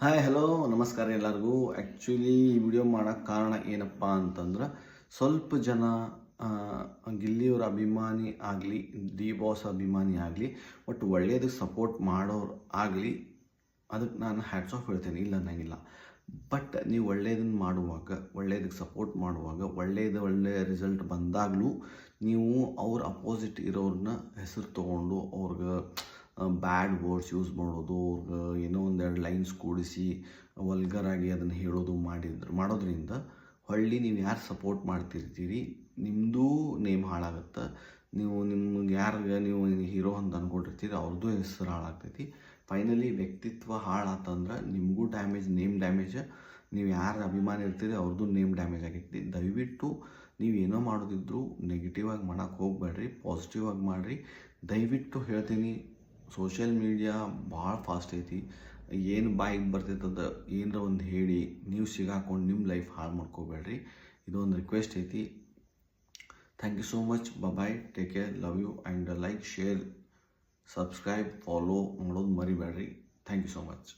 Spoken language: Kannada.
ಹಾಯ್ ಹಲೋ ನಮಸ್ಕಾರ ಎಲ್ಲರಿಗೂ. ಆ್ಯಕ್ಚುಲಿ ಈ ವಿಡಿಯೋ ಮಾಡೋಕ್ಕೆ ಕಾರಣ ಏನಪ್ಪ ಅಂತಂದ್ರೆ, ಸ್ವಲ್ಪ ಜನ ಗಿಲ್ಲಿಯವ್ರ ಅಭಿಮಾನಿ ಆಗಲಿ, ಡಿ ಬಾಸ್ ಅಭಿಮಾನಿ ಆಗಲಿ, ಬಟ್ ಒಳ್ಳೆಯದಕ್ಕೆ ಸಪೋರ್ಟ್ ಮಾಡೋರು ಆಗಲಿ, ಅದಕ್ಕೆ ನಾನು ಹ್ಯಾಟ್ಸ್ ಆಫ್ ಹೇಳ್ತೇನೆ, ಇಲ್ಲ ಅನ್ನಂಗಿಲ್ಲ. ಬಟ್ ನೀವು ಒಳ್ಳೆಯದನ್ನು ಮಾಡುವಾಗ, ಒಳ್ಳೆಯದಕ್ಕೆ ಸಪೋರ್ಟ್ ಮಾಡುವಾಗ, ಒಳ್ಳೆಯ ರಿಸಲ್ಟ್ ಬಂದಾಗಲೂ ನೀವು ಅವ್ರ ಅಪೋಸಿಟ್ ಇರೋರನ್ನ ಹೆಸರು ತೊಗೊಂಡು ಅವ್ರಿಗೆ ಬ್ಯಾಡ್ ವರ್ಡ್ಸ್ ಯೂಸ್ ಮಾಡೋದು, ಅವ್ರಿಗೆ ಏನೋ ಒಂದೆರಡು ಲೈನ್ಸ್ ಕೂಡಿಸಿ ವಲ್ಗರಾಗಿ ಅದನ್ನು ಹೇಳೋದು ಮಾಡೋದ್ರಿಂದ ನೀವು ಯಾರು ಸಪೋರ್ಟ್ ಮಾಡ್ತಿರ್ತೀರಿ ನಿಮ್ಮದೂ ನೇಮ್ ಹಾಳಾಗುತ್ತೆ. ನಿಮ್ಗೆ ಯಾರಿಗೆ ನೀವು ಹೀರೋ ಅಂತ ಅಂದ್ಕೊಂಡಿರ್ತೀರಿ ಅವ್ರದ್ದು ಹೆಸರು ಹಾಳಾಗ್ತೈತಿ. ಫೈನಲಿ ವ್ಯಕ್ತಿತ್ವ ಹಾಳಾತಂದ್ರೆ ನಿಮಗೂ ಡ್ಯಾಮೇಜ್, ನೇಮ್ ಡ್ಯಾಮೇಜ್. ನೀವು ಯಾರು ಅಭಿಮಾನಿ ಇರ್ತೀರಿ ಅವ್ರದ್ದು ನೇಮ್ ಡ್ಯಾಮೇಜ್ ಆಗೈತಿ. ದಯವಿಟ್ಟು ನೀವು ಏನೋ ಮಾಡೋದಿದ್ರು ನೆಗೆಟಿವ್ ಆಗಿ ಮಾಡೋಕ್ಕೆ ಹೋಗ್ಬೇಡ್ರಿ, ಪಾಸಿಟಿವ್ ಆಗಿ ಮಾಡಿರಿ. ದಯವಿಟ್ಟು ಹೇಳ್ತೀನಿ, ಸೋಷಿಯಲ್ ಮೀಡಿಯಾ ಭಾಳ ಫಾಸ್ಟ್ ಐತಿ. ಏನು ಬಾಯಿಗೆ ಬರ್ತೈತದ ಏನರ ಒಂದು ಹೇಳಿ ನೀವು ಸಿಗಾಕೊಂಡು ನಿಮ್ಮ ಲೈಫ್ ಹಾಳು ಮಾಡ್ಕೋಬೇಡ್ರಿ. ಇದೊಂದು ರಿಕ್ವೆಸ್ಟ್ ಐತಿ. Thank you so much. Bye, take care, love you, and like, share, subscribe, follow ಮಾಡೋದು ಮರಿಬೇಡ್ರಿ. Thank you so much.